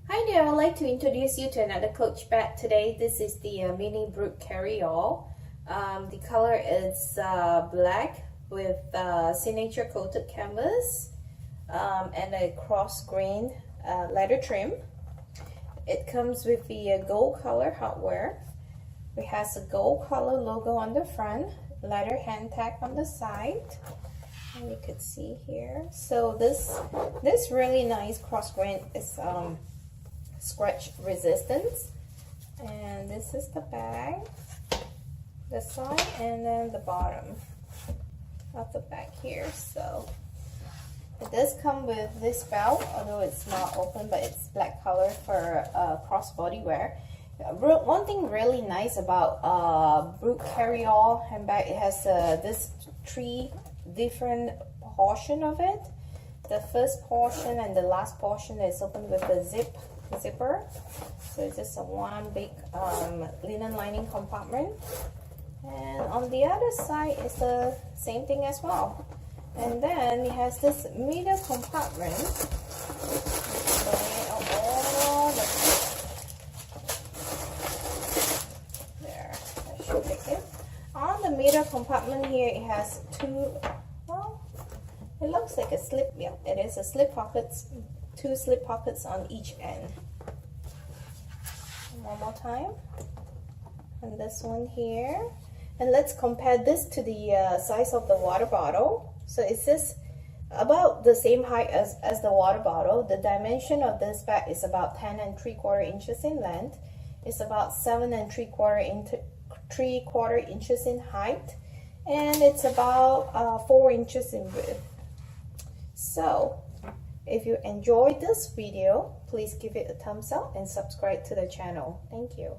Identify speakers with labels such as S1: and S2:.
S1: Hi there, I'd like to introduce you to another Coach bag today. This is the mini Brooke Carryall. The color is black with signature coated canvas and a cross grain leather trim. It comes with the gold color hardware. It has a gold color logo on the front, leather hand tag on the side. And you could see here. So this really nice cross grain is scratch resistance, and this is the bag, the side, and then the bottom of the bag here. So it does come with this belt, although it's not open, but it's black color for crossbody wear. One thing really nice about Brooke Carryall handbag, it has this three different portion of it. The first portion and the last portion is open with a zipper, so it's just a one big linen lining compartment, and on the other side is the same thing as well. And then it has this middle compartment going all the there. That should take it. On the middle compartment here, it has two. Well, it looks like a slip. Yeah, it is a slip pockets. Two slip pockets on each end. One more time, and this one here. And let's compare this to the size of the water bottle. So it's just about the same height as the water bottle. The dimension of this bag is about 10 3/4 inches in length. It's about 7 3/4 inches in height, and it's about 4 inches in width. So if you enjoyed this video, please give it a thumbs up and subscribe to the channel. Thank you.